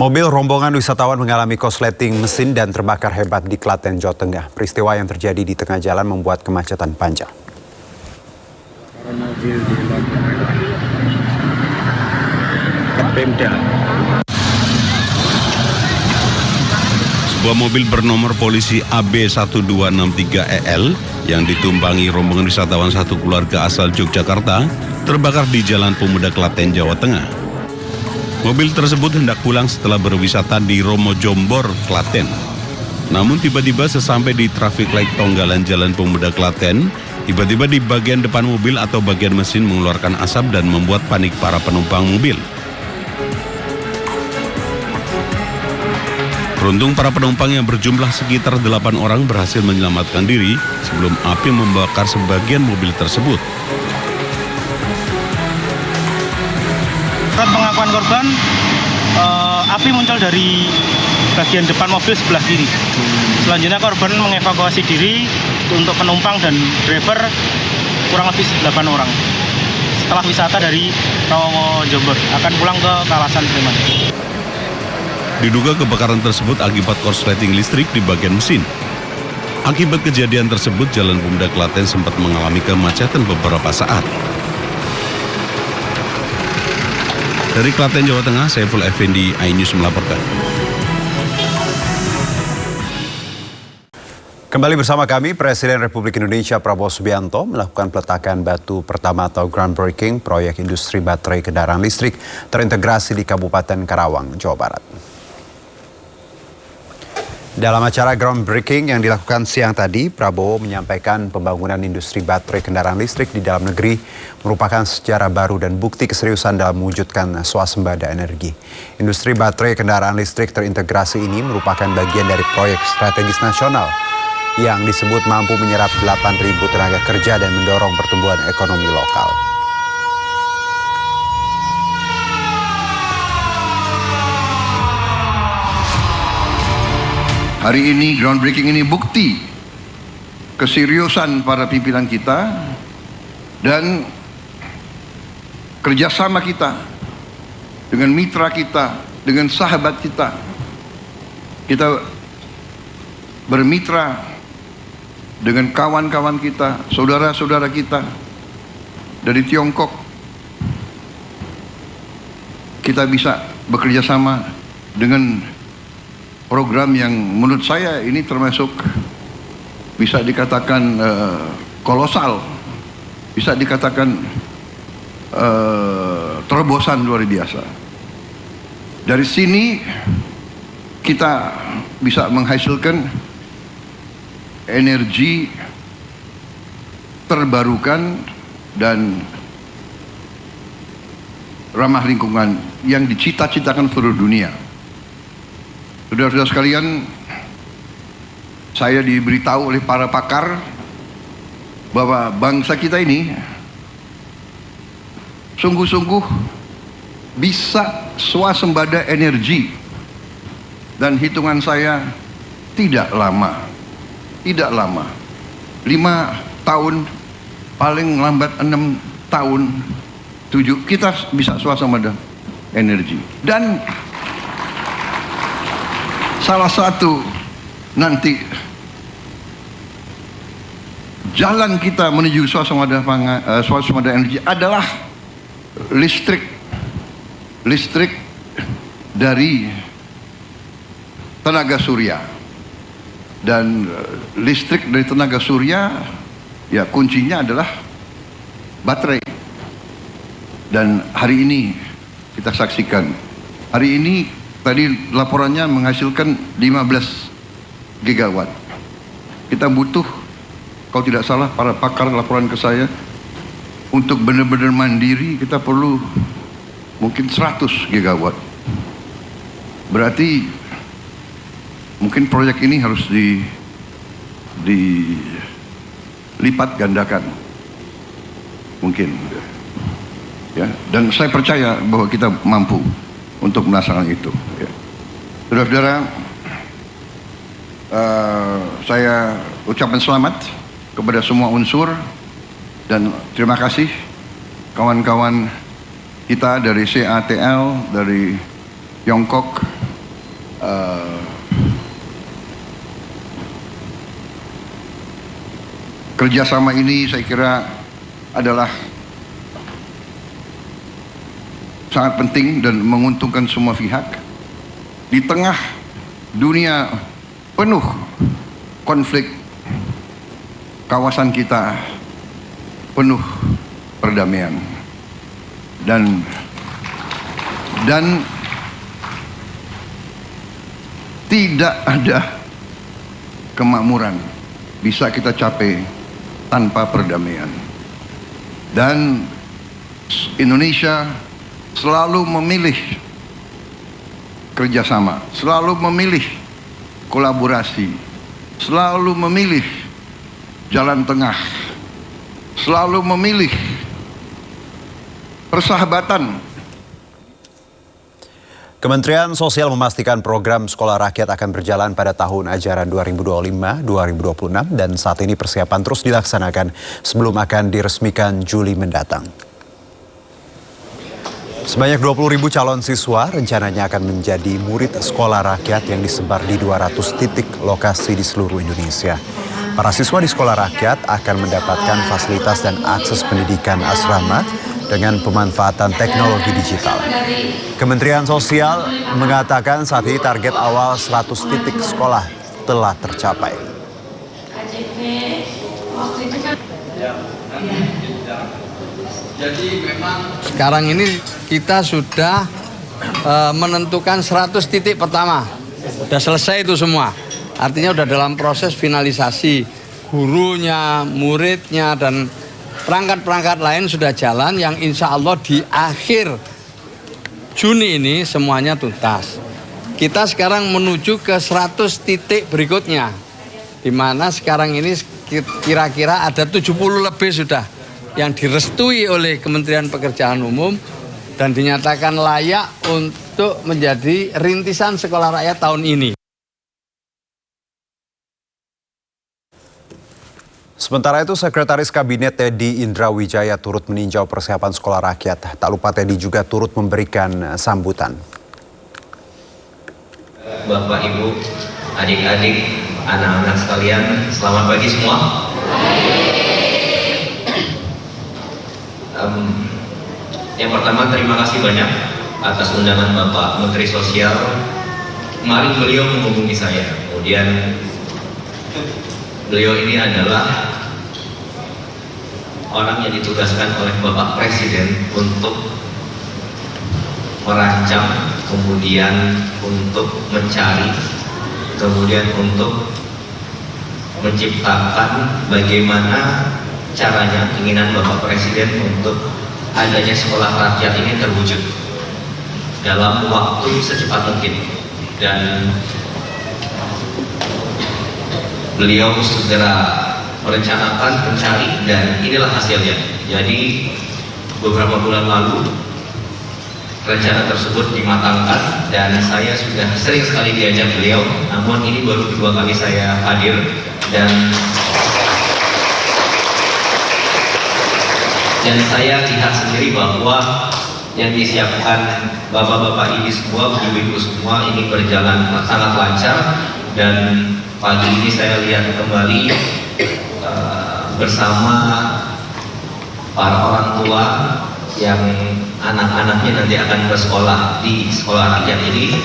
Mobil rombongan wisatawan mengalami korsleting mesin dan terbakar hebat di Klaten, Jawa Tengah. Peristiwa yang terjadi di tengah jalan membuat kemacetan panjang. Sebuah mobil bernomor polisi AB1263EL yang ditumpangi rombongan wisatawan satu keluarga asal Yogyakarta terbakar di Jalan Pemuda Klaten, Jawa Tengah. Mobil tersebut hendak pulang setelah berwisata di Romo Jombor, Klaten. Namun tiba-tiba sesampai di traffic light Tonggalan Jalan Pemuda Klaten, tiba-tiba di bagian depan mobil atau bagian mesin mengeluarkan asap dan membuat panik para penumpang mobil. Beruntung para penumpang yang berjumlah sekitar 8 orang berhasil menyelamatkan diri sebelum api membakar sebagian mobil tersebut. Menurut pengakuan korban, api muncul dari bagian depan mobil sebelah kiri. Selanjutnya korban mengevakuasi diri untuk penumpang dan driver kurang lebih 8 orang. Setelah wisata dari Romo Jombor akan pulang ke kawasan Sleman. Diduga kebakaran tersebut akibat korsleting listrik di bagian mesin. Akibat kejadian tersebut, Jalan Pemuda Klaten sempat mengalami kemacetan beberapa saat. Dari Klaten, Jawa Tengah, Saiful Effendi, iNews melaporkan. Kembali bersama kami, Presiden Republik Indonesia Prabowo Subianto melakukan peletakan batu pertama atau groundbreaking proyek industri baterai kendaraan listrik terintegrasi di Kabupaten Karawang, Jawa Barat. Dalam acara groundbreaking yang dilakukan siang tadi, Prabowo menyampaikan pembangunan industri baterai kendaraan listrik di dalam negeri merupakan sejarah baru dan bukti keseriusan dalam mewujudkan swasembada energi. Industri baterai kendaraan listrik terintegrasi ini merupakan bagian dari proyek strategis nasional yang disebut mampu menyerap 8.000 tenaga kerja dan mendorong pertumbuhan ekonomi lokal. Hari ini groundbreaking ini bukti keseriusan para pimpinan kita dan kerjasama kita dengan mitra kita, dengan sahabat kita. Kita bermitra dengan kawan-kawan kita, saudara-saudara kita dari Tiongkok. Kita bisa bekerja sama dengan program yang menurut saya ini termasuk bisa dikatakan kolosal, bisa dikatakan terobosan luar biasa. Dari sini kita bisa menghasilkan energi terbarukan dan ramah lingkungan yang dicita-citakan seluruh dunia. Saudara-saudara sekalian, saya diberitahu oleh para pakar bahwa bangsa kita ini sungguh-sungguh bisa swasembada energi, dan hitungan saya tidak lama, 5 tahun, paling lambat 6 tahun, 7 kita bisa swasembada energi. Dan salah satu nanti jalan kita menuju swasembada energi adalah listrik dari tenaga surya. Dan listrik dari tenaga surya ya kuncinya adalah baterai. Dan hari ini kita saksikan, hari ini tadi laporannya menghasilkan 15 gigawatt. Kita butuh, kalau tidak salah para pakar laporan ke saya, untuk benar-benar mandiri kita perlu mungkin 100 gigawatt. Berarti mungkin proyek ini harus dilipat gandakan. Mungkin. Ya, dan saya percaya bahwa kita mampu untuk melaksanakan itu. Ya. Saudara-saudara, saya ucapkan selamat kepada semua unsur dan terima kasih kawan-kawan kita dari CATL, dari Tiongkok, kerjasama ini saya kira adalah sangat penting dan menguntungkan semua pihak di tengah dunia penuh konflik. Kawasan kita penuh perdamaian dan tidak ada kemakmuran bisa kita capai tanpa perdamaian. Dan Indonesia selalu memilih kerjasama, selalu memilih kolaborasi, selalu memilih jalan tengah, selalu memilih persahabatan. Kementerian Sosial memastikan program Sekolah Rakyat akan berjalan pada tahun ajaran 2025-2026 dan saat ini persiapan terus dilaksanakan sebelum akan diresmikan Juli mendatang. Sebanyak 20.000 calon siswa rencananya akan menjadi murid sekolah rakyat yang disebar di 200 titik lokasi di seluruh Indonesia. Para siswa di sekolah rakyat akan mendapatkan fasilitas dan akses pendidikan asrama dengan pemanfaatan teknologi digital. Kementerian Sosial mengatakan saat ini target awal 100 titik sekolah telah tercapai. Jadi memang sekarang ini kita sudah menentukan 100 titik pertama. Sudah selesai itu semua. Artinya sudah dalam proses finalisasi. Gurunya, muridnya, dan perangkat-perangkat lain sudah jalan yang insya Allah di akhir Juni ini semuanya tuntas. Kita sekarang menuju ke 100 titik berikutnya. Di mana sekarang ini kira-kira ada 70 lebih sudah yang direstui oleh Kementerian Pekerjaan Umum dan dinyatakan layak untuk menjadi rintisan sekolah rakyat tahun ini. Sementara itu, Sekretaris Kabinet Teddy Indrawijaya turut meninjau persiapan sekolah rakyat. Tak lupa Teddy juga turut memberikan sambutan. Bapak, Ibu, adik-adik, anak-anak sekalian, selamat pagi semua. Yang pertama, terima kasih banyak atas undangan Bapak Menteri Sosial. Kemarin beliau menghubungi saya, kemudian beliau ini adalah orang yang ditugaskan oleh Bapak Presiden untuk merancang, kemudian untuk mencari, kemudian untuk menciptakan bagaimana caranya keinginan Bapak Presiden untuk adanya sekolah rakyat ini terwujud dalam waktu secepat mungkin, dan beliau segera merencanakan, mencari, dan inilah hasilnya. Jadi beberapa bulan lalu rencana tersebut dimatangkan dan saya sudah sering sekali diajak beliau, namun ini baru kedua kali saya hadir, dan saya lihat sendiri bahwa yang disiapkan bapak-bapak ini semua, ibu-ibu semua, ini berjalan sangat lancar. Dan pagi ini saya lihat kembali bersama para orang tua yang anak-anaknya nanti akan bersekolah di sekolah rakyat ini.